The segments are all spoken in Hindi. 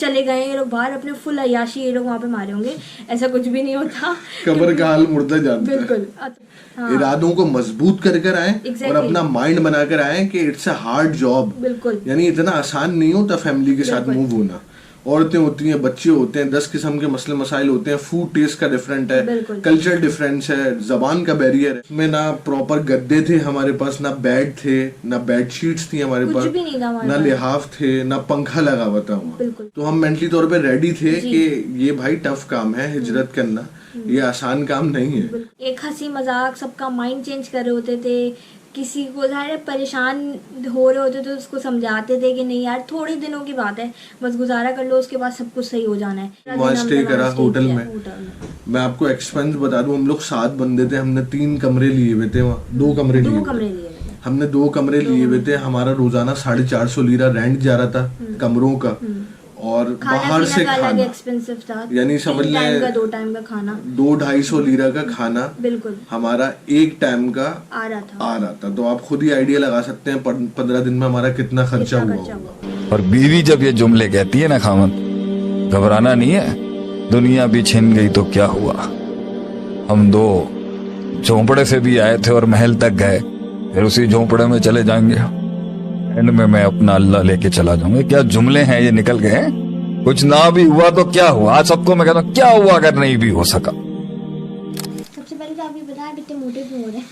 चले गए ये लोग बाहर अपने फुल अय्याशी ये लोग वहाँ पे मारे होंगे, ऐसा कुछ भी नहीं होता। कब्र का हाल मुर्दा जानता है। बिल्कुल। हाँ। इरादों को मजबूत कर कर आए और अपना माइंड बनाकर आए कि इट्स अ हार्ड जॉब। बिल्कुल। यानी इतना आसान नहीं होता फैमिली के साथ मूव होना। औरतें होती हैं, बच्चे होते हैं, 10 किस्म के मसले मसाइल होते हैं, फूड टेस्ट का डिफरेंट है, कल्चर डिफरेंस है, जबान का बैरियर है। इसमें ना प्रॉपर गद्दे थे हमारे पास, ना बेड थे, ना बेडशीट्स थी हमारे पास, ना लिहाफ थे, ना पंखा लगा हुआ था वहाँ। तो हम मेंटली तौर पे रेडी थे कि ये भाई टफ काम है, हिजरत करना ये आसान काम नहीं है। एक हंसी मजाक सबका माइंड चेंज कर रहे होते थे, किसी को परेशान हो रहे होते तो उसको समझाते थे कि नहीं यार थोड़े दिनों की बात है, बस गुजारा कर लो, उसके बाद सब कुछ सही हो जाना है। वहाँ स्टे करा होटल में। मैं आपको एक्सपेंस बता दूं, हम लोग 7 बंदे थे, हमने 3 कमरे लिए हुए थे वहाँ, 2 कमरे लिए हमने 2 कमरे लिए हुए थे। हमारा रोजाना 450 लीरा रेंट जा रहा था कमरों का, और बाहर से खाना एक्सपेंसिव था, यानी समझ लें 2 टाइम का खाना, 200-250 लीरा का खाना बिल्कुल हमारा एक टाइम का आ रहा था। तो आप खुद ही आइडिया लगा सकते हैं 15 दिन में हमारा कितना खर्चा हुआ। और बीवी जब ये जुमले कहती है ना खामन, घबराना नहीं है, दुनिया भी छिन गई तो क्या हुआ, हम 2 झोंपड़े से भी आए थे और महल तक गए, फिर उसी झोंपड़े में चले जाएंगे, एंड में मैं अपना अल्लाह लेके चला जाऊंगा। क्या जुमले हैं ये, निकल गए। कुछ ना भी हुआ तो क्या हुआ, आज सबको मैं कहता हूँ क्या हुआ अगर नहीं भी हो सका। सबसे पहले तो आप ये बताएं कितने मोटे क्यों हो रहे हैं।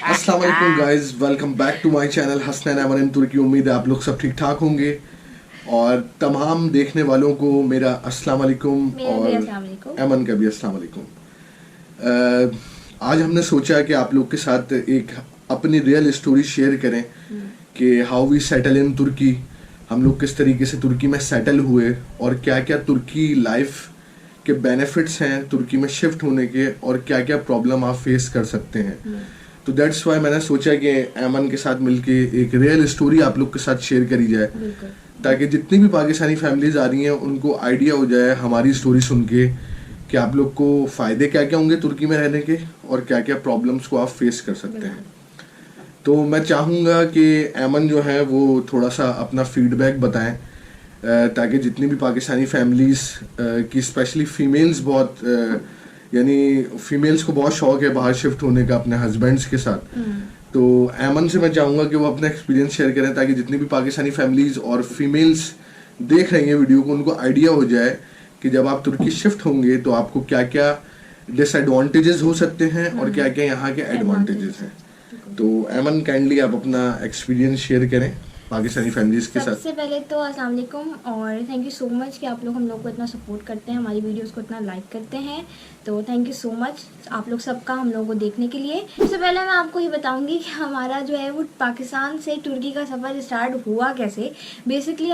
अस्सलाम वालेकुम guys, welcome back to my channel Hasnain Aman in Turkey. उम्मीद है आप लोग सब ठीक ठाक होंगे, और तमाम देखने वालों को मेरा अस्सलाम वालेकुम और अमन का भी अस्सलाम वालेकुम। आज हमने सोचा कि आप लोग के साथ एक अपनी रियल स्टोरी शेयर करें कि हाउ वी सेटल इन तुर्की, हम लोग किस तरीके से तुर्की में सेटल हुए और क्या क्या तुर्की लाइफ के बेनिफिट्स हैं तुर्की में शिफ्ट होने के, और क्या क्या प्रॉब्लम आप फेस कर सकते हैं। तो दैट्स वाई मैंने सोचा कि ऐमन के साथ मिलके एक रियल स्टोरी आप लोग के साथ शेयर करी जाए, ताकि जितनी भी पाकिस्तानी फैमिलीज आ रही हैं उनको आइडिया हो जाए हमारी स्टोरी सुन के कि आप लोग को फ़ायदे क्या क्या होंगे तुर्की में रहने के, और क्या क्या प्रॉब्लम्स को आप फेस कर सकते हैं। तो मैं चाहूँगा कि ऐमन जो है वो थोड़ा सा अपना फीडबैक बताएं, ताकि जितनी भी पाकिस्तानी फैमिलीज़ की स्पेशली फ़ीमेल्स बहुत यानी फ़ीमेल्स को बहुत शौक़ है बाहर शिफ्ट होने का अपने हस्बैंड्स के साथ। तो ऐमन से मैं चाहूँगा कि वो अपना एक्सपीरियंस शेयर करें, ताकि जितनी भी पाकिस्तानी फैमिलीज़ और फीमेल्स देख रही हैं वीडियो को, उनको आइडिया हो जाए कि जब आप तुर्की शिफ्ट होंगे तो आपको क्या क्या डिसएडवांटेजेस हो सकते हैं और क्या क्या यहाँ के एडवांटेजेस हैं। तो ऐमन काइंडली आप अपना एक्सपीरियंस शेयर करें पाकिस्तानी फैमिलीज के साथ। सबसे पहले तो अस्सलाम वालेकुम और थैंक यू सो मच कि आप लोग हम लोग को इतना सपोर्ट करते हैं, हमारी वीडियोस को इतना लाइक करते हैं, तो थैंक यू सो मच आप लोग सबका हम लोगों को देखने के लिए। सबसे पहले मैं आपको ये बताऊंगी कि हमारा जो है वो पाकिस्तान से तुर्की का सफ़र स्टार्ट हुआ कैसे। बेसिकली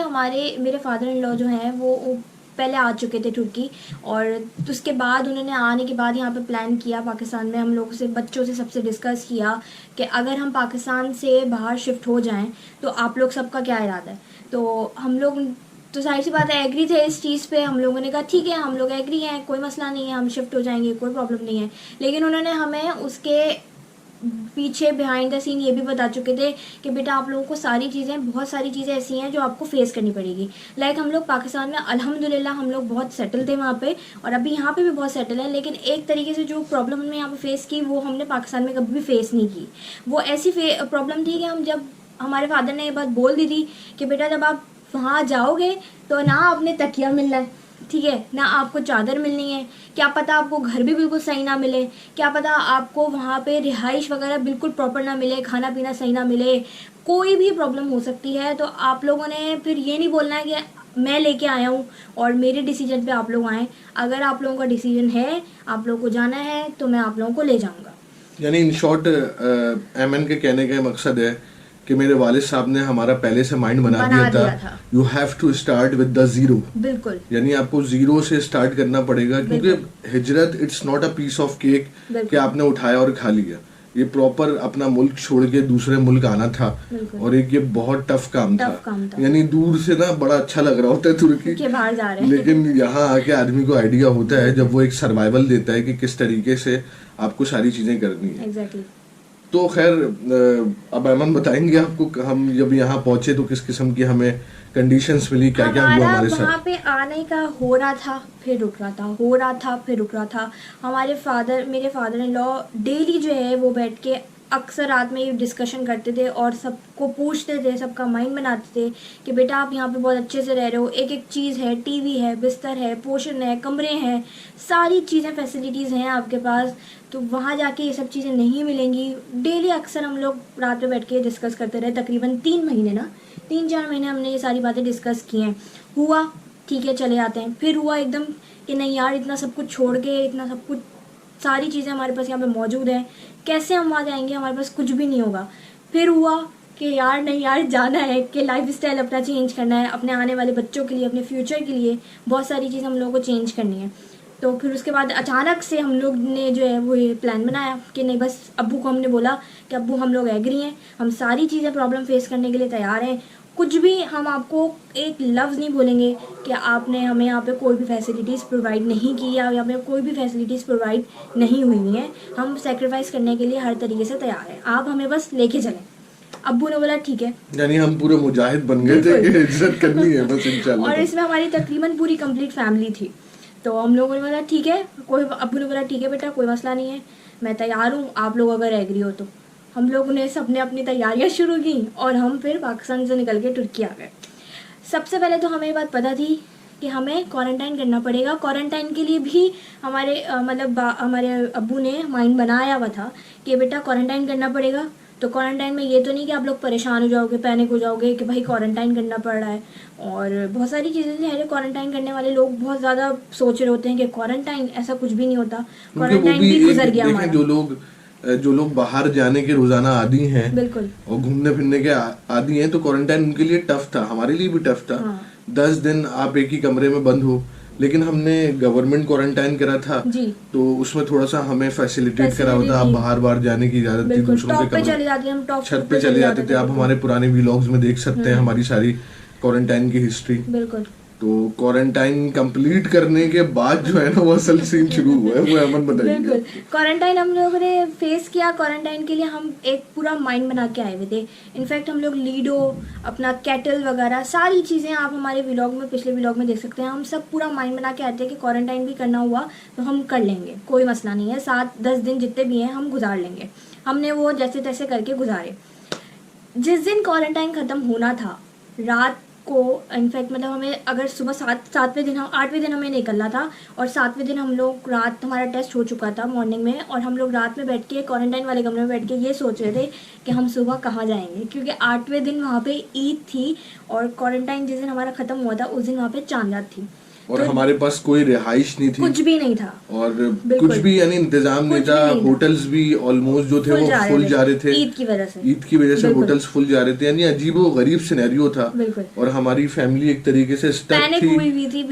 मेरे फादर इन लॉ जो हैं वो पहले आ चुके थे तुर्की, और उसके बाद उन्होंने आने के बाद यहाँ पे प्लान किया पाकिस्तान में, हम लोग से बच्चों से सबसे डिस्कस किया कि अगर हम पाकिस्तान से बाहर शिफ्ट हो जाएं तो आप लोग सबका क्या इरादा है। तो हम लोग तो जाहिर सी बात है एग्री थे इस चीज़ पे, हम लोगों ने कहा ठीक है हम लोग एग्री हैं, कोई मसला नहीं है, हम शिफ्ट हो जाएंगे, कोई प्रॉब्लम नहीं है। लेकिन उन्होंने हमें उसके पीछे बिहाइंड द सीन ये भी बता चुके थे कि बेटा आप लोगों को बहुत सारी चीज़ें ऐसी हैं जो आपको फेस करनी पड़ेगी। लाइक हम लोग पाकिस्तान में अल्हम्दुलिल्लाह हम लोग बहुत सेटल थे वहाँ पे, और अभी यहाँ पे भी बहुत सेटल है, लेकिन एक तरीके से जो प्रॉब्लम हमने यहाँ पे फेस की वो हमने पाकिस्तान में कभी भी फेस नहीं की। वो ऐसी प्रॉब्लम थी कि जब हमारे फादर ने ये बात बोल दी थी कि बेटा जब आप वहाँ जाओगे तो ना आपने तकिया मिलना है, ठीक है, ना आपको चादर मिलनी है, क्या पता आपको घर भी बिल्कुल सही ना मिले, क्या पता आपको वहाँ पे रिहाइश वगैरह बिल्कुल प्रॉपर ना मिले, खाना पीना सही ना मिले, कोई भी प्रॉब्लम हो सकती है। तो आप लोगों ने फिर ये नहीं बोलना है कि मैं लेके आया हूँ और मेरे डिसीजन पे आप लोग आएँ। अगर आप लोगों का डिसीजन है, आप लोगों को जाना है, तो मैं आप लोगों को ले जाऊँगा। यानी इन शॉर्ट ऐमन के कहने का मकसद है कि मेरे वालिद साहब ने हमारा पहले से माइंड बना दिया था, you have to start with the zero. बिल्कुल, यानी आपको जीरो से स्टार्ट करना पड़ेगा, क्योंकि हिजरत it's not a piece of cake कि आपने उठाया और खा लिया। ये प्रॉपर अपना मुल्क छोड़ के दूसरे मुल्क आना था, और एक ये बहुत टफ काम था। यानी दूर से ना बड़ा अच्छा लग रहा होता है तुर्की के बाहर जा रहे हैं, लेकिन यहाँ आके आदमी को आइडिया होता है जब वो एक सर्वाइवल देता है कि किस तरीके से आपको सारी चीजें करनी है। तो खैर अब अमन बताएंगे आपको हम जब यहाँ पहुंचे तो किस किस्म की हमें कंडीशंस मिली, क्या क्या हुआ हमारे साथ। वहाँ पे आने का हो रहा था फिर रुक रहा था, हो रहा था फिर रुक रहा था। मेरे फादर इन लॉ डेली जो है वो बैठ के अक्सर रात में ये डिस्कशन करते थे और सबको पूछते थे, सबका माइंड बनाते थे कि बेटा आप यहाँ पे बहुत अच्छे से रह रहे हो, एक एक चीज़ है, टीवी है, बिस्तर है, पोषण है, कमरे हैं, सारी चीज़ें फैसिलिटीज़ हैं आपके पास, तो वहाँ जाके ये सब चीज़ें नहीं मिलेंगी। डेली अक्सर हम लोग रात में बैठ के डिस्कस करते रहे, तकरीबन 3-4 महीने हमने ये सारी बातें डिस्कस की हैं। हुआ ठीक है चले आते हैं, फिर हुआ एकदम कि नहीं यार इतना सब कुछ छोड़ के, इतना सब कुछ सारी चीज़ें हमारे पास यहाँ पे मौजूद हैं, कैसे हम वहाँ जाएंगे, हमारे पास कुछ भी नहीं होगा। फिर हुआ कि यार नहीं यार जाना है, कि लाइफ स्टाइल अपना चेंज करना है, अपने आने वाले बच्चों के लिए, अपने फ्यूचर के लिए बहुत सारी चीज़ हम लोगों को चेंज करनी है। तो फिर उसके बाद अचानक से हम लोग ने जो है वो ये प्लान बनाया कि नहीं, बस अब्बू को हमने बोला कि अब्बू हम लोग एग्री हैं, हम सारी चीज़ें प्रॉब्लम फेस करने के लिए तैयार हैं, कुछ भी हम आपको एक लफ्ज़ नहीं बोलेंगे कि आपने हमें यहाँ पे कोई भी फैसिलिटीज़ प्रोवाइड नहीं की या यहाँ पे कोई भी फैसिलिटीज़ प्रोवाइड नहीं हुई हैं, हम सेक्रीफाइस करने के लिए हर तरीके से तैयार हैं, आप हमें बस लेके चलें। अब्बू ने बोला ठीक है, यानी हम पूरे मुजाहिद बन गए थे कि इज्जत करनी है बस इंशाल्लाह। और इसमें हमारी तकरीबन पूरी कंप्लीट फैमिली थी, तो हम लोगों ने बोला ठीक है, अब्बू ने बोला ठीक है बेटा कोई मसला नहीं है, मैं तैयार हूँ, आप लोग अगर एग्री हो तो। हम लोगों ने सबने अपनी तैयारियां शुरू की और हम फिर पाकिस्तान से निकल के तुर्की आ गए। सबसे पहले तो हमें ये बात पता थी कि हमें क्वारंटाइन करना पड़ेगा। क्वारंटाइन के लिए भी हमारे हमारे अब्बू ने माइंड बनाया हुआ था कि बेटा क्वारंटाइन करना पड़ेगा। तो क्वारंटाइन में ये तो नहीं कि आप लोग परेशान हो जाओगे, पैनिक हो जाओगे कि भाई क्वारंटाइन करना पड़ रहा है, और बहुत सारी चीज़ें हैं। क्वारंटाइन करने वाले लोग बहुत ज़्यादा सोच रहे होते हैं कि क्वारंटाइन, ऐसा कुछ भी नहीं होता, क्वारंटाइन भी गुजर गया हमारा। जो लोग बाहर जाने के रोजाना आदी हैं, बिल्कुल, और घूमने फिरने के आदी हैं, तो क्वारंटाइन उनके लिए टफ था, हमारे लिए भी टफ था। हाँ। 10 दिन आप एक ही कमरे में बंद हो, लेकिन हमने गवर्नमेंट क्वारंटाइन करा था जी। तो उसमें थोड़ा सा हमें फैसिलिटेट करा होता, आप बाहर जाने की इजाजत थी, दूसरों के छत पे चले जाते थे। आप हमारे पुराने व्लॉग्स में देख सकते हैं हमारी सारी क्वारंटाइन की हिस्ट्री। बिल्कुल। तो क्वारंटाइन कंप्लीट करने के बाद जो है ना वो असल सीन शुरू हुआ है, वो अमन बताइए। बिल्कुल, क्वारंटाइन हम लोगों ने फेस किया। क्वारंटाइन के लिए हम एक पूरा माइंड बना के आए हुए थे। इनफैक्ट हम लोग लीडो, अपना कैटल वगैरह सारी चीज़ें आप हमारे व्लॉग में, पिछले व्लॉग में देख सकते हैं। हम सब पूरा माइंड बना के आए थे कि क्वारंटाइन भी करना हुआ तो हम कर लेंगे, कोई मसला नहीं है, 7-10 दिन जितने भी हैं हम गुजार लेंगे। हमने वो जैसे तैसे करके गुजारे। जिस दिन क्वारंटाइन ख़त्म होना था, रात को इनफैक्ट मतलब हमें अगर सुबह 8वें दिन हमें निकलना था, और 7वें दिन हम लोग रात, हमारा टेस्ट हो चुका था मॉर्निंग में, और हम लोग रात में बैठ के क्वारंटाइन वाले कमरे में बैठ के ये सोच रहे थे कि हम सुबह कहाँ जाएंगे, क्योंकि 8वें दिन वहाँ पे ईद थी और क्वारंटाइन जिस दिन हमारा ख़त्म हुआ था उस दिन वहाँ पे चांद रात थी, और तो हमारे पास कोई रिहाइश नहीं थी, कुछ भी नहीं था, और कुछ भी यानी इंतजाम नहीं था। होटल्स भी ऑलमोस्ट जो थे वो फुल जा रहे थे, ईद की वजह से होटल्स फुल जा रहे थे, यानी अजीब व गरीब सिनेरियो था। और हमारी फैमिली एक तरीके से स्टक थी,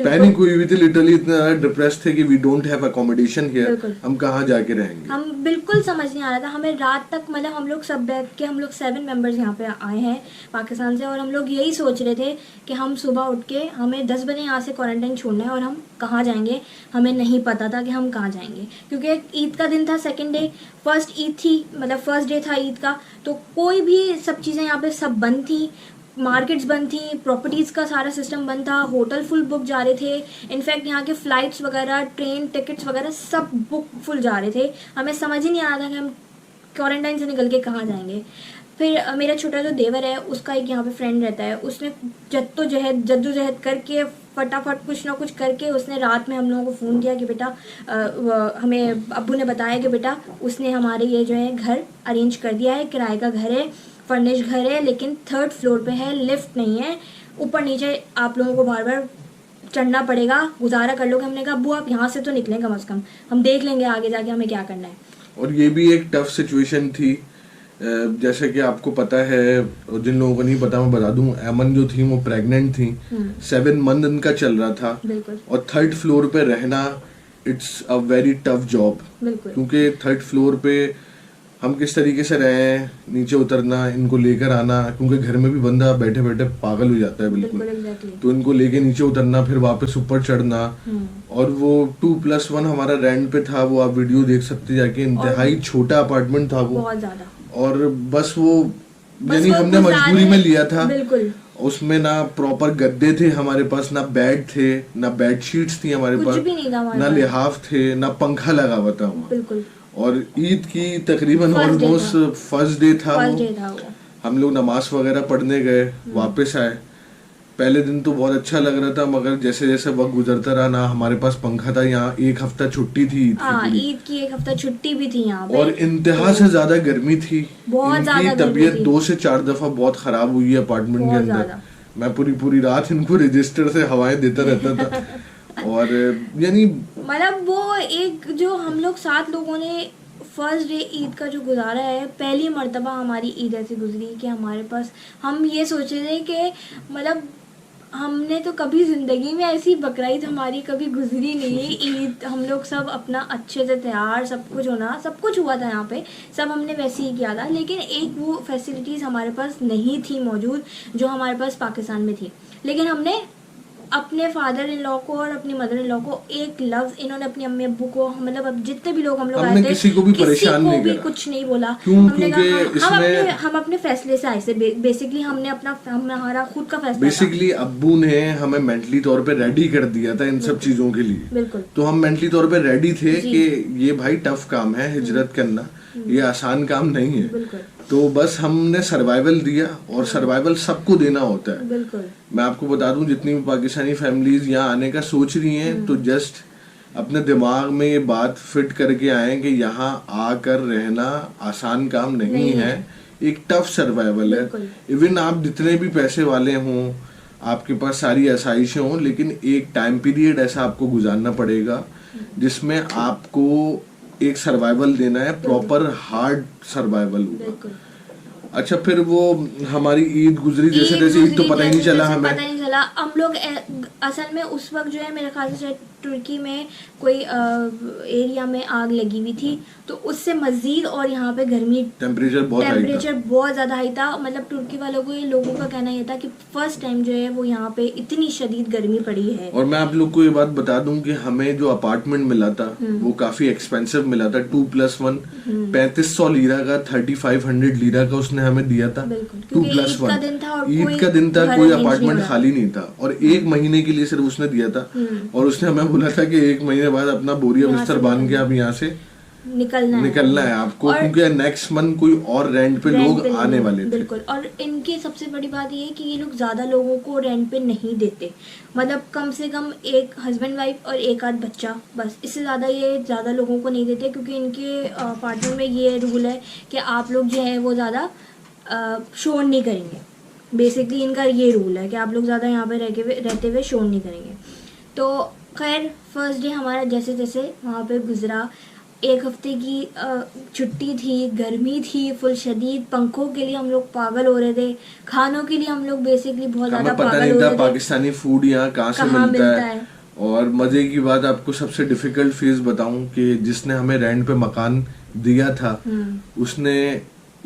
पैनिक हुई हुई थी, लिटरली इतना डिप्रेस थे कि we don't have accommodation here, हम कहाँ जाके रहेंगे। हम बिल्कुल समझ नहीं आ रहा था हमें। रात तक मतलब हम लोग सब बैठ के, हम लोग 7 मेंबर्स यहाँ पे आए हैं पाकिस्तान से, और हम लोग यही सोच रहे थे कि हम सुबह उठ के हमें 10 बजे यहाँ से क्वारंटाइन छोड़ना है और हम कहाँ जाएंगे। हमें नहीं पता था कि हम कहाँ जाएंगे, क्योंकि ईद का दिन था, सेकंड डे, फर्स्ट ईद थी, मतलब फर्स्ट डे था ईद का, तो कोई भी सब चीज़ें यहाँ पे सब बंद थी, मार्केट्स बंद थी, प्रॉपर्टीज़ का सारा सिस्टम बंद था, होटल फुल बुक जा रहे थे। इनफैक्ट यहाँ के फ़्लाइट्स वगैरह, ट्रेन टिकट्स वगैरह सब बुक फुल जा रहे थे। हमें समझ ही नहीं आ रहा था कि हम क्वारंटाइन से निकल के कहाँ जाएंगे। फिर मेरा छोटा जो देवर है, उसका एक यहाँ पे फ्रेंड रहता है, उसने जद्दोजहद करके फटाफट कुछ ना कुछ करके उसने रात में हम लोगों को फ़ोन किया कि बेटा हमें अब्बू ने बताया कि बेटा उसने हमारे ये जो है घर अरेंज कर दिया है, किराए का घर है, फर्निश घर है, लेकिन 3rd फ्लोर पे है, लिफ्ट नहीं है, ऊपर नीचे आप लोगों को बार बार चढ़ना पड़ेगा, गुजारा कर लोगे। हमने कहा अब्बू आप यहाँ से तो निकलें कम से कम, हम देख लेंगे आगे जाके हमें क्या करना है। और ये भी एक टफ सिचुएशन थी, जैसे कि आपको पता है, जिन लोगों को नहीं पता मैं बता दूं, अमन जो थी वो प्रेग्नेंट थी, 7 मंथ उनका चल रहा था, और 3rd फ्लोर पे रहना it's a very tough job, क्योंकि 3rd फ्लोर पे हम किस तरीके से रहे, नीचे उतरना, इनको लेकर आना, क्योंकि घर में भी बंदा बैठे बैठे पागल हो जाता है बिल्कुल, तो इनको लेके नीचे उतरना, फिर वापस ऊपर चढ़ना, और वो 2+1 हमारा रेंट पे था, वो आप वीडियो देख सकते जाके, इंतहाई छोटा अपार्टमेंट था वो, और बस वो बस यानी वो हमने मजबूरी में लिया था। बिल्कुल, उसमें ना प्रॉपर गद्दे थे हमारे पास, ना बेड थे, ना बेड शीट्स थी हमारे कुछ पास, भी नहीं था हमारे ना पास। लिहाफ थे, ना पंखा लगा हुआ था वहाँ। बिल्कुल और ईद की तकरीबन First day ऑलमोस्ट था। फर्स्ट डे था फर्स्ट वो। डे था वो। हम लोग नमाज वगैरह पढ़ने गए, वापस आए। पहले दिन तो बहुत अच्छा लग रहा था, मगर जैसे जैसे वक्त गुजरता रहा ना हमारे पास पंखा था। यहाँ एक हफ्ता छुट्टी थी ईद की हाँ, पूरी। ईद की एक हफ्ता छुट्टी भी थी यहाँ पे। और इंतहा से ज्यादा गर्मी थी। बहुत इनकी ज्यादा गर्मी तबीयत थी। 2 से 4 दफा बहुत खराब हुई है अपार्टमेंट के बहुत अंदर। ज्यादा। मैं पूरी पूरी रात इनको रजिस्टर से हवाएं देता रहता था। और यानी मतलब वो एक जो हम लोग 7 लोगों ने फर्स्ट डे ईद का जो गुजारा है, पहली मर्तबा हमारी ईद ऐसी गुजरी कि हमारे पास, हम ये सोच रहे थे कि मतलब हमने तो कभी ज़िंदगी में ऐसी बकरीद हमारी कभी गुजरी नहीं है। ईद हम लोग सब अपना अच्छे से तैयार, सब कुछ होना, सब कुछ हुआ था यहाँ पे, सब हमने वैसे ही किया था। लेकिन एक वो फैसिलिटीज़ हमारे पास नहीं थी मौजूद जो हमारे पास पाकिस्तान में थी। लेकिन हमने अपने फादर इन लॉ को और अपनी मदर इन लॉ को एक लफ्ज, इन्होंने अपनी अम्मी अब्बू को, मतलब अब जितने भी लोग हम लोग आए हमने थे, किसी को भी परेशान नहीं करा। कुछ नहीं बोला। क्यों? हमने क्योंकि कहा हम अपने फैसले से आए से, बेसिकली हमने हमारा खुद का फैसला था। बेसिकली अब्बू ने हमें मेंटली तौर पे रेडी कर दिया था इन सब चीजों के लिए। बिल्कुल। तो हम मेंटली तौर पे रेडी थे कि ये भाई टफ काम है, हिजरत करना ये आसान काम नहीं है। बिल्कुल। तो बस हमने सर्वाइवल दिया, और सर्वाइवल सबको देना होता है। बिल्कुल। मैं आपको बता दूं, जितनी भी पाकिस्तानी फैमिलीज यहाँ आने का सोच रही हैं, तो जस्ट अपने दिमाग में ये बात फिट करके आए कि यहाँ आकर रहना आसान काम नहीं है, एक टफ सर्वाइवल है। इवन आप जितने भी पैसे वाले हों, आपके पास सारी आसाइशें हों, लेकिन एक टाइम पीरियड ऐसा आपको गुजारना पड़ेगा जिसमें आपको एक सर्वाइवल देना है, प्रॉपर हार्ड सर्वाइवल होगा। अच्छा, फिर वो हमारी ईद गुजरी जैसे तैसे, ईद तो पता ही नहीं चला हमें। पता नहीं चला। हम लोग असल में उस वक्त जो है, मेरे ख्याल से तुर्की में कोई एरिया में आग लगी हुई थी, तो उससे मजीद और यहाँ पे गर्मी, टेम्परेचर बहुत ज़्यादा हाई था। मतलब तुर्की वालों को, लोगों का कहना ये था कि फर्स्ट टाइम जो है वो यहाँ पे इतनी शदीद गर्मी पड़ी है। और मैं आप लोग को ये बात बता दूं कि हमें जो अपार्टमेंट मिला था वो काफी एक्सपेंसिव मिला था। 2+1 3500 लीरा का, 3500 लीरा का उसने हमें दिया था। 2+1 ईद का दिन था, कोई अपार्टमेंट खाली नहीं था, और 1 महीने के लिए सिर्फ उसने दिया था। और उसने हमें बोला था कि 1 महीने बाद अपना बोरिया बिस्तर बांध के आप यहाँ से निकलना है आपको, क्योंकि नेक्स्ट मंथ कोई और रेंट पे लोग आने वाले थे। बिल्कुल। और इनकी सबसे बड़ी बात ये है कि ये लोग ज्यादा लोगों को रेंट पे नहीं देते। मतलब कम से कम एक हस्बैंड वाइफ और एक आध बच्चा, बस, इससे ज्यादा लोगों को नहीं देते, क्योंकि इनके अपार्टमेंट में ये रूल है कि आप लोग जो है वो ज्यादा शोर नहीं करेंगे। बेसिकली इनका ये रूल है कि आप लोग ज्यादा यहाँ पे रहते हुए शोर नहीं करेंगे। तो खैर फर्स्ट डे हमारा जैसे जैसे वहाँ पे गुजरा, 1 हफ्ते की छुट्टी थी, गर्मी थी फुल शदीद, पंखों के लिए हम लोग पागल हो रहे थे, खानों के लिए हम लोग बेसिकली बहुत ज्यादा पागल हो रहे थे। पाकिस्तानी फूड यहाँ कहाँ से मिलता है। और मजे की बात आपको सबसे डिफिकल्ट फेज बताऊं कि जिसने हमें रेंट पे मकान दिया था, उसने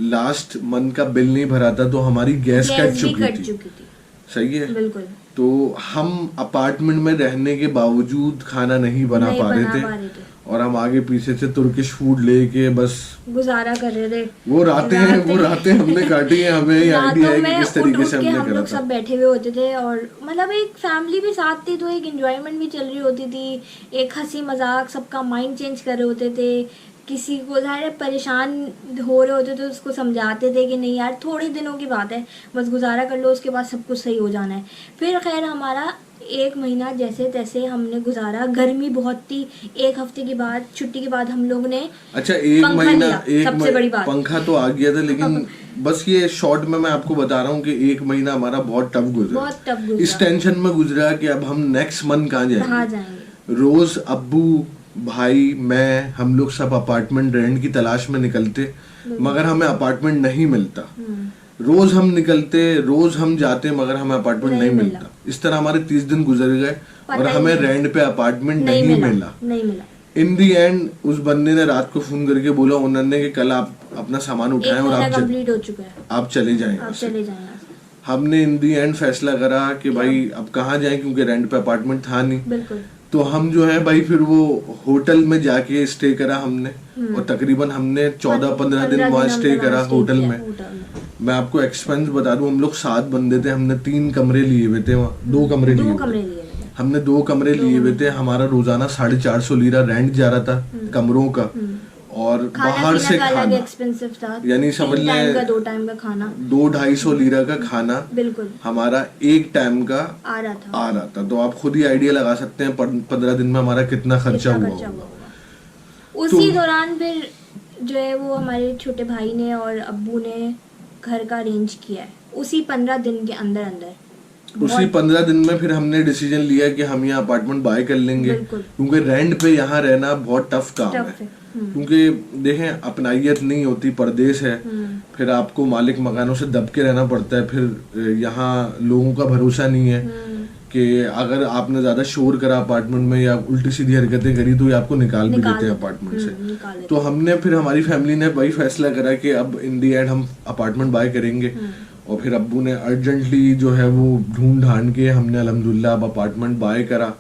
लास्ट मंथ का बिल नहीं भरा था, तो हमारी गैस कट चुकी थी। सही है। बिल्कुल। तो हम अपार्टमेंट में रहने के बावजूद खाना नहीं बना पा रहे थे, और हम आगे पीछे से तुर्किश फूड लेके बस गुजारा कर रहे थे। वो रातें हमने काटी है। हमें ये आइडिया है कि किस तरीके से हमने करा था। हम लोग सब बैठे हुए होते थे, और मतलब एक फैमिली भी साथ थी, तो एक एंजॉयमेंट भी चल रही होती थी, एक हंसी मजाक, सबका माइंड चेंज कर रहे होते थे। किसी को ज़ाहिर परेशान हो रहे होते तो उसको समझाते थे कि नहीं यार, थोड़े दिनों की बात है, बस गुजारा कर लो, उसके बाद सब कुछ सही हो जाना है। फिर खैर हमारा 1 महीना जैसे तैसे हमने गुजारा। गर्मी बहुत थी। 1 हफ्ते के बाद, छुट्टी के बाद, हम लोग ने अच्छा 1 महीना, सबसे बड़ी बात, पंखा तो आ गया था, लेकिन बस ये शॉर्ट में मैं आपको बता रहा हूँ कि 1 महीना हमारा बहुत टफ गुजरा। इस टेंशन में गुजरा कि अब हम नेक्स्ट मंथ कहाँ जाएंगे। रोज अब्बू, भाई, मैं, हम लोग सब अपार्टमेंट रेंट की तलाश में निकलते, मगर हमें अपार्टमेंट नहीं मिलता। रोज हम निकलते, रोज हम जाते, मगर हमें अपार्टमेंट नहीं मिलता। इस तरह हमारे 30 दिन गुजर गए और हमें रेंट पे अपार्टमेंट नहीं मिला। इन दी एंड उस बंदे ने रात को फोन करके बोला उन्होंने कि कल आप अपना सामान उठाएं और आप चले जाएं। हमने इन दी एंड फैसला करा कि भाई अब कहाँ जाएं, क्योंकि रेंट पे अपार्टमेंट था नहीं। तो हम जो है भाई फिर वो होटल में जाके स्टे करा हमने, और तकरीबन हमने 14-15 दिन वहाँ स्टे करा होटल में। मैं आपको एक्सपेंस बता दूं, हम लोग 7 बंदे थे, हमने 3 कमरे लिए हुए थे वहाँ, 2 कमरे लिए हुए थे हमने, 2 कमरे लिए हुए थे। हमारा रोजाना 450 लीरा रेंट जा रहा था कमरों का, और बाहर से खाना एक्सपेंसिव था, यानी समझ लें 2 टाइम का खाना, 200-250 लीरा का खाना बिल्कुल हमारा एक टाइम का आ रहा था। तो आप खुद ही आइडिया लगा सकते हैं 15 दिन में हमारा कितना खर्चा हुआ होगा। उसी दौरान फिर जो है वो हमारे छोटे भाई ने और अब्बू ने घर का अरेंज किया है, उसी 15 दिन के अंदर उसी 15 दिन में फिर हमने डिसीजन लिया कि हम यहाँ अपार्टमेंट बाय कर लेंगे, क्योंकि रेंट पे यहाँ रहना बहुत टफ काम है। क्योंकि देखें अपनाइयत नहीं होती, परदेश है, फिर आपको मालिक मकानों से दब के रहना पड़ता है, फिर यहाँ लोगों का भरोसा नहीं है कि अगर आपने ज्यादा शोर करा अपार्टमेंट में या उल्टी सीधी हरकतें करी तो ये आपको निकाल भी देते हैं अपार्टमेंट से। तो हमने फिर हमारी फैमिली ने वही फैसला करा कि अब इन दी एंड हम अपार्टमेंट बाय करेंगे, और फिर अब्बू ने अर्जेंटली जो है वो ढूंढ ढांड के हमने अल्हम्दुलिल्लाह अब अपार्टमेंट बाय करा।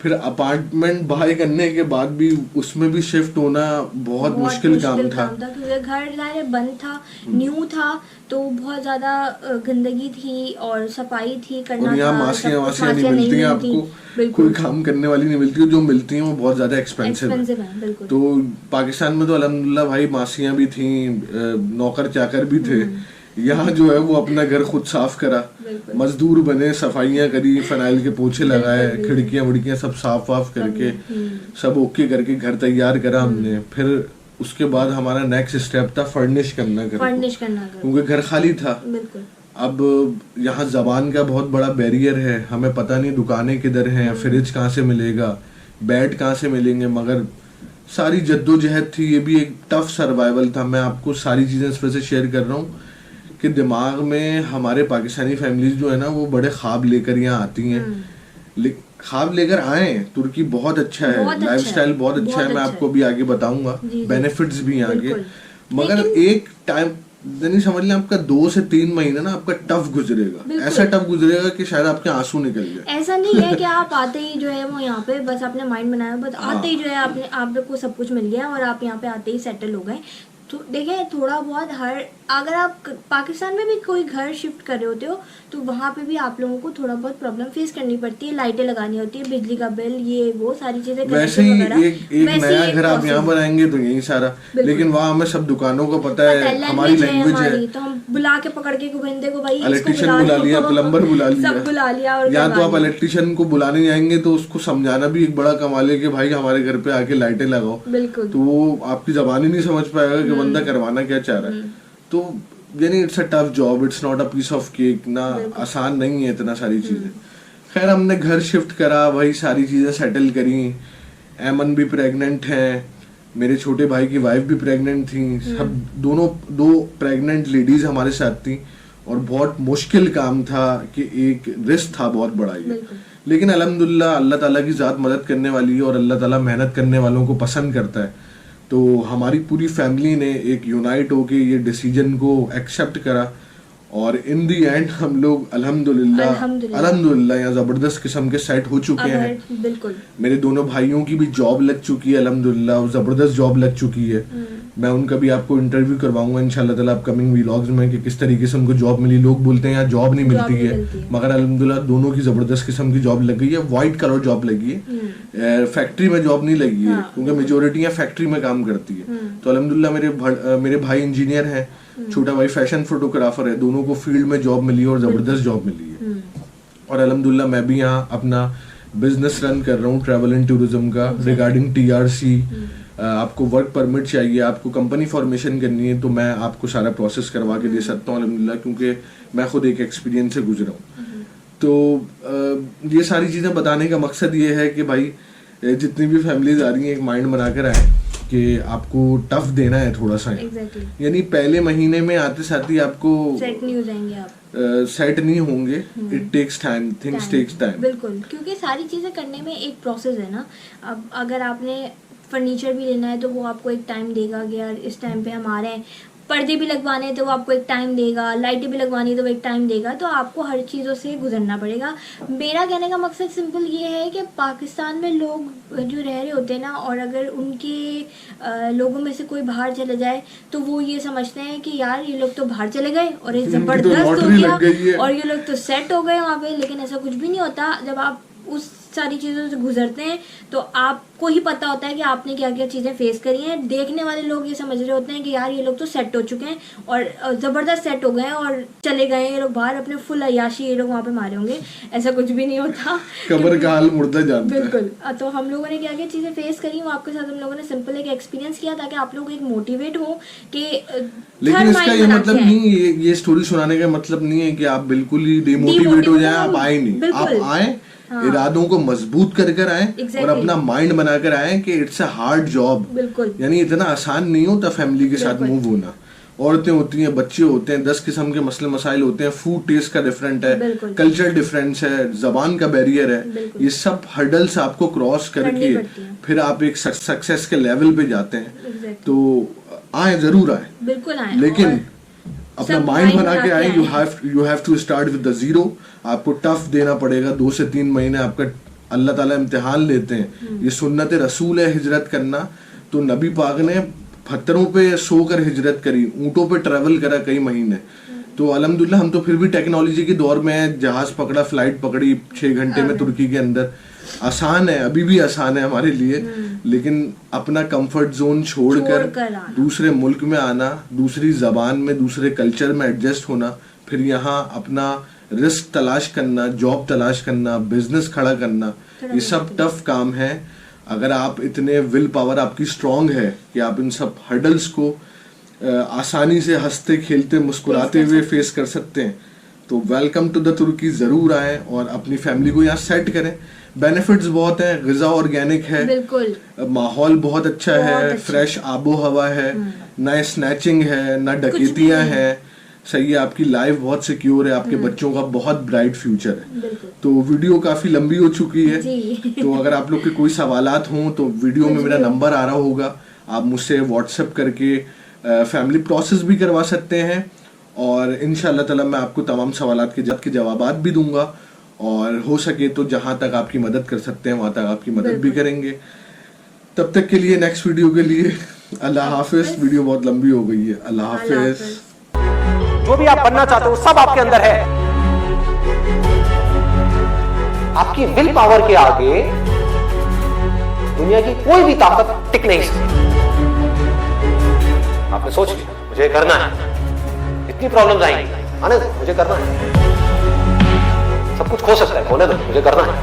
फिर अपार्टमेंट बाय करने के बाद भी उसमें भी शिफ्ट होना बहुत मुश्किल काम था, क्योंकि घर बंद था, न्यू था, तो बहुत ज्यादा गंदगी थी और सफाई थी करना, और यहाँ मासियाँ नहीं मिलती हैं आपको, कोई काम करने वाली नहीं मिलती, जो मिलती हैं वो बहुत ज्यादा एक्सपेंसिव है। तो पाकिस्तान में तो अल्हम्दुलिल्लाह भाई मासियाँ भी थी, नौकर चाकर भी थे, यहाँ जो है वो अपना घर खुद साफ करा, मजदूर बने, सफाइयाँ करी, फनाइल के पोछे लगाए, खिड़कियाँ वड़कियाँ सब साफ वाफ करके सब ओके करके घर तैयार करा हमने। फिर उसके बाद हमारा नेक्स्ट स्टेप था फर्निश करना, क्योंकि घर खाली था। अब यहाँ जबान का बहुत बड़ा बैरियर है, हमें पता नहीं दुकानें किधर हैं, फ्रिज कहाँ से मिलेगा, बेड कहाँ से मिलेंगे, मगर सारी जद्दोजहद थी, ये भी एक टफ सर्वाइवल था। मैं आपको सारी चीजें इस वजह से शेयर कर रहा हूँ कि दिमाग में हमारे पाकिस्तानी फैमिलीज जो है ना वो बड़े ख्वाब लेकर यहाँ आती हैं, ख्वाब लेकर आए, तुर्की बहुत अच्छा है, लाइफस्टाइल बहुत अच्छा है, मैं आपको भी आगे बताऊंगा, बेनिफिट्स भी यहाँ के, मगर एक टाइम नहीं समझ लें आपका 2 से 3 महीने ना आपका टफ गुजरेगा, ऐसा टफ गुजरेगा कि शायद आपके आंसू निकल जाए। ऐसा नहीं है कि आप आते ही जो है वो यहाँ पे बस आपने माइंड बनाया, बस आते ही जो है आपने आप को सब कुछ मिल गया और आप यहाँ पे आते ही सेटल हो गए। तो देखिए थोड़ा बहुत अगर आप पाकिस्तान में भी कोई घर शिफ्ट कर रहे होते हो तो वहाँ पे भी आप लोगों को थोड़ा बहुत प्रॉब्लम फेस करनी पड़ती है, लाइटें लगानी होती है, बिजली का बिल, ये वो सारी चीजें। वैसे ही एक नया घर आप यहाँ बनाएंगे तो यही सारा, लेकिन वहाँ हमें सब दुकानों को पता है, हमारी लैंग्वेज है, तो हम बुला के पकड़ के बंदे को भाई इलेक्ट्रिशियन बुला लिया, प्लम्बर बुला लिया, या तो आप इलेक्ट्रिशियन को बुलाने जाएंगे तो उसको समझाना भी एक बड़ा कमाल है कि भाई हमारे घर पे आके लाइटें लगाओ, तो वो आपकी जबान ही नहीं समझ पाएगा कि बंदा करवाना क्या चाह रहा है। तो यानी it's a tough job, it's not a piece of cake ना, आसान नहीं है इतना सारी चीजें। खैर हमने घर शिफ्ट करा, वही सारी चीजें सेटल करी, एमन भी प्रेग्नेंट है, मेरे छोटे भाई की वाइफ भी प्रेग्नेंट थी, सब दो प्रेग्नेंट लेडीज हमारे साथ थी, और बहुत मुश्किल काम था कि एक रिस्क था बहुत बड़ा ये, लेकिन अल्हम्दुलिल्लाह अल्लाह ताला की जात मदद करने वाली है और अल्लाह ताला मेहनत करने वालों को पसंद करता है। तो हमारी पूरी फैमिली ने एक यूनाइट होके ये डिसीजन को एक्सेप्ट करा, और इन दी एंड हम लोग अल्हम्दुलिल्लाह यहाँ जबरदस्त किस्म के सेट हो चुके हैं। बिल्कुल। मेरे दोनों भाइयों की भी जॉब लग चुकी है अल्हम्दुलिल्लाह, जबरदस्त जॉब लग चुकी है। मैं उनका भी आपको इंटरव्यू करवाऊंगा इंशाल्लाह ताला अपकमिंग व्लॉग्स में कि किस तरीके से उनको जॉब मिली। लोग बोलते हैं यहाँ जॉब नहीं मिलती है, मगर अल्हम्दुलिल्लाह दोनों की जबरदस्त किस्म की जॉब लग गई है। व्हाइट कलर जॉब लगी है, फैक्ट्री में जॉब नहीं लगी है, क्योंकि मेजोरिटी यहाँ फैक्ट्री में काम करती है। तो अल्हम्दुलिल्लाह मेरे भाई इंजीनियर है, छोटा भाई फैशन फोटोग्राफर है, दोनों को फील्ड में जॉब मिली है और जबरदस्त जॉब मिली है। और अल्हम्दुलिल्लाह मैं भी यहाँ अपना बिजनेस रन कर रहा हूँ ट्रैवल एंड टूरिज्म का, रिगार्डिंग TRC। आपको वर्क परमिट चाहिए, आपको कंपनी फॉर्मेशन करनी है, तो मैं आपको सारा प्रोसेस करवा के दे सकता हूँ अल्हम्दुलिल्लाह, क्योंकि मैं खुद एक एक्सपीरियंस से गुजरा हूँ। तो ये सारी चीज़ें बताने का मकसद ये है कि भाई जितनी भी फैमिलीज आ रही हैं एक माइंड बनाकर आए कि आपको टफ देना है थोड़ा सा, यानी पहले महीने में आते साथ ही आपको सेट नहीं हो जाएंगे, आप सेट नहीं होंगे। It takes time, things takes time. बिल्कुल, क्योंकि सारी चीजें करने में एक प्रोसेस है ना। अब अगर आपने फर्नीचर भी लेना है तो वो आपको एक टाइम देगा कि यार इस टाइम पे हम आ रहे हैं, पर्दे भी लगवाने हैं तो वो आपको एक टाइम देगा, लाइटें भी लगवानी है तो वो एक टाइम देगा, तो आपको हर चीज़ों से गुजरना पड़ेगा। मेरा कहने का मकसद सिंपल ये है कि पाकिस्तान में लोग जो रह रहे होते हैं ना, और अगर उनके लोगों में से कोई बाहर चले जाए तो वो ये समझते हैं कि यार ये लोग तो बाहर चले गए और एक ज़बरदस्त हो गया और ये लोग तो सेट हो गए वहाँ पे, लेकिन ऐसा कुछ भी नहीं होता। जब आप उस सारी चीज़ों से गुजरते हैं तो आपको ही पता होता है कि आपने क्या क्या चीज़ें फेस करी हैं। देखने वाले लोग ये समझ रहे होते हैं कि यार ये लोग तो सेट हो चुके हैं और ज़बरदस्त सेट हो गए हैं और चले गए हैं ये लोग बाहर, अपने फुल अय्याशी ये लोग वहाँ पे मारे होंगे। ऐसा कुछ भी नहीं होता, कब्र का हाल मुर्दा जानता है। बिल्कुल। तो हम लोगों ने क्या क्या चीज़ें फेस करी वो आपके साथ हम लोगों ने सिंपल एक एक्सपीरियंस किया ताकि आप लोग एक मोटिवेट हो कि लेकिन इसका ये मतलब नहीं, ये स्टोरी सुनाने का मतलब नहीं है कि आप बिल्कुल ही डिमोटिवेट हो जाए, आप आए नहीं, आप आए इरादों को मजबूत कर आए और अपना माइंड बनाकर आए कि इट्स अ हार्ड जॉब, यानी इतना आसान नहीं होता फैमिली के साथ मूव होना। औरतें होती हैं, बच्चे होते हैं, 10 किस्म के मसले मसाइल होते हैं, फूड टेस्ट का डिफरेंट है, कल्चर डिफरेंस है, जबान का बैरियर है, ये सब हर्डल्स आपको क्रॉस करके फिर आप एक सक्सेस के लेवल पे जाते हैं। तो आए, जरूर आए, बिल्कुल आए, लेकिन अपना माइंड बना के आए। You have to start with the zero. आपको टफ देना पड़ेगा, 2 से 3 महीने आपका अल्लाह ताला इम्तिहान लेते हैं। ये सुन्नत रसूल है हिजरत करना। तो नबी पाक ने पत्थरों पे सोकर हिजरत करी, ऊँटों पे ट्रेवल करा कई महीने। तो अल्हम्दुलिल्लाह हम तो फिर भी टेक्नोलॉजी के दौर में है, जहाज पकड़ा, फ्लाइट पकड़ी 6 घंटे में तुर्की के अंदर। आसान है, अभी भी आसान है हमारे लिए, लेकिन अपना कंफर्ट जोन छोड़कर दूसरे मुल्क में आना, दूसरी जबान में, दूसरे कल्चर में एडजस्ट होना, फिर यहाँ अपना रिस्क तलाश करना, जॉब तलाश करना, बिजनेस खड़ा करना, ये सब टफ काम है। अगर आप इतने विल पावर आपकी स्ट्रांग है कि आप इन सब हर्डल्स को आसानी से हंसते खेलते मुस्कुराते हुए फेस कर सकते हैं, तो वेलकम टू द तुर्की। जरूर आए और अपनी फैमिली को यहाँ सेट करें। बेनिफिट्स बहुत हैं, ग़िज़ा ऑर्गेनिक है, बिल्कुल, माहौल बहुत अच्छा है, फ्रेश आबो हवा है, ना स्नैचिंग है, ना डकैतियां हैं, सही है, आपकी लाइफ बहुत सिक्योर है, आपके बच्चों का बहुत ब्राइट फ्यूचर है। तो वीडियो काफी लंबी हो चुकी है, तो अगर आप लोग के कोई सवालात हों तो वीडियो में मेरा नंबर आ रहा होगा, आप मुझसे व्हाट्सएप करके फैमिली प्रोसेस भी करवा सकते हैं और इंशाअल्लाह ताला मैं आपको तमाम सवालात के जवाबात भी दूंगा और हो सके तो जहां तक आपकी मदद कर सकते हैं वहां तक आपकी मदद भी करेंगे। तब तक के लिए नेक्स्ट वीडियो के लिए अल्लाह हाफिज। वीडियो बहुत लंबी हो गई है, अल्लाह हाफिज। जो भी आप बनना चाहते हो सब आपके अंदर है। आपकी विल पावर के आगे दुनिया की कोई भी ताकत टिक नहीं सकती। आपने सोच लिया मुझे करना है, इतनी प्रॉब्लम्स आएंगी, आने दो, मुझे करना है। सब कुछ खो सकता है, खोने दो, मुझे करना है।